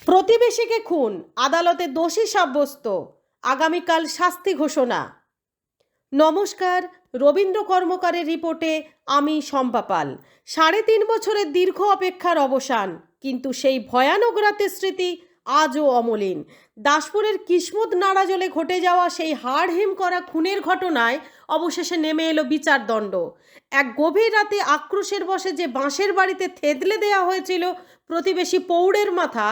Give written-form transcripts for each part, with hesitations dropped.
প্রতিবেশীকে খুন, আদালতে দোষী সাব্যস্ত, আগামীকাল শাস্তি ঘোষণা। নমস্কার, রবীন্দ্র কর্মকারের রিপোর্টে আমি শম্পা পাল। ৩.৫ বছরের দীর্ঘ অপেক্ষার অবসান, কিন্তু সেই ভয়ানক রাতের স্মৃতি আজও অমলিন। দাসপুরের কিসমত নাড়াজলে ঘটে যাওয়া সেই হাড়হিম করা খুনের ঘটনায় অবশেষে নেমে এলো বিচারদণ্ড। এক গভীর রাতে আক্রোশের বশে যে বাঁশের বাড়িতে থেতলে দেওয়া হয়েছিল প্রতিবেশী পৌড়ের মাথা,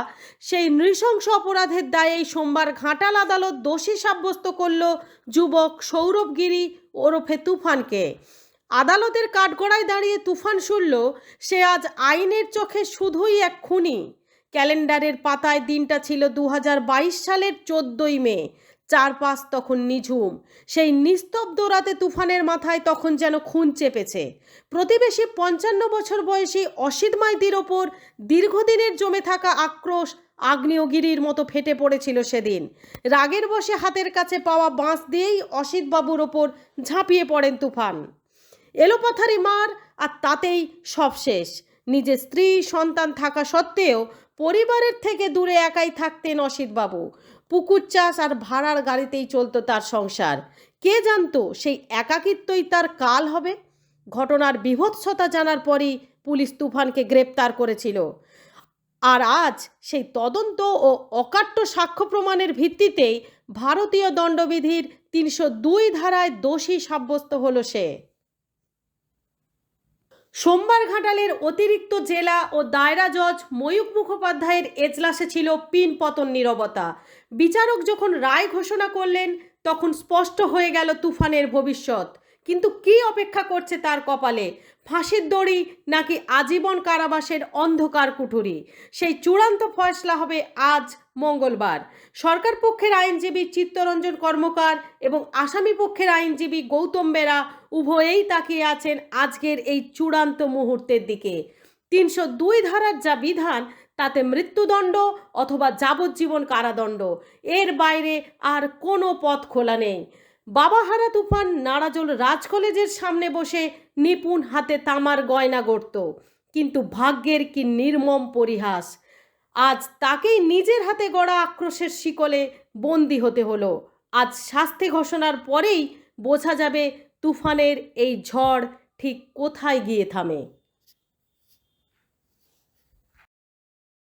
সেই নৃশংস অপরাধের দায়েই সোমবার ঘাটাল আদালত দোষী সাব্যস্ত করল যুবক সৌরভ গিরি ওরফে তুফানকে। আদালতের কাঠগড়ায় দাঁড়িয়ে তুফান শুনল সে আজ আইনের চোখে শুধুই এক খুনি। ক্যালেন্ডারের পাতায় দিনটা ছিল 2022 সালের 14ই মে। চারপাশ তখন নিঝুম। সেই নিস্তব্ধ রাতে তুফানের মাথায় তখন যেন খুন চেপেছে। প্রতিবেশী 55 বছর বয়সী অসিত মাইতির ওপর দীর্ঘদিনের জমে থাকা আক্রোশ আগ্নেয়গিরির মতো ফেটে পড়েছিল সেদিন। রাগের বশে হাতের কাছে পাওয়া বাঁশ দিয়েই অসিত বাবুর ওপর ঝাঁপিয়ে পড়েন তুফান। এলোপাথারি মার, আর তাতেই সব শেষ। নিজের স্ত্রী সন্তান থাকা সত্ত্বেও পরিবারের থেকে দূরে একাই থাকতেন অসিতবাবু। পুকুর চাষ আর ভাড়ার গাড়িতেই চলতো তার সংসার। কে জানতো সেই একাকিত্বই তার কাল হবে। ঘটনার বীভৎসতা জানার পরই পুলিশ তুফানকে গ্রেপ্তার করেছিল। আর আজ সেই তদন্ত ও অকাট্য সাক্ষ্য প্রমাণের ভিত্তিতেই ভারতীয় দণ্ডবিধির 302 ধারায় দোষী সাব্যস্ত হলো সে। সোমবার ঘাটালের অতিরিক্ত জেলা ও দায়রা জজ ময়ূক মুখোপাধ্যায়ের এজলাসে ছিল পিনপতন নীরবতা। বিচারক যখন রায় ঘোষণা করলেন তখন স্পষ্ট হয়ে গেল তুফানের ভবিষ্যৎ। কিন্তু কি অপেক্ষা করছে তার কপালে? ফাঁসির দড়ি নাকি আজীবন কারাবাসের অন্ধকার কুঠুরি? সেই চূড়ান্ত ফয়সলা হবে আজ মঙ্গলবার। সরকার পক্ষের আইনজীবী চিত্তরঞ্জন কর্মকার এবং আসামি পক্ষের আইনজীবী গৌতম বেরা উভয়েই তাকিয়ে আছেন আজকের এই চূড়ান্ত মুহূর্তের দিকে। 302 ধারার যা বিধান তাতে মৃত্যুদণ্ড অথবা যাবজ্জীবন কারাদণ্ড, এর বাইরে আর কোনো পথ খোলা নেই। বাবাহারা তুফান নাড়াজোল রাজ কলেজের সামনে বসে নিপুণ হাতে তামার গয়না গড়ত, কিন্তু ভাগ্যের কি নির্মম পরিহাস, আজ তাকেই নিজের হাতে গড়া আক্রোশের শিকলে বন্দী হতে হলো। আজ শাস্তি ঘোষণার পরেই বোঝা যাবে তুফানের এই ঝড় ঠিক কোথায় গিয়ে থামে।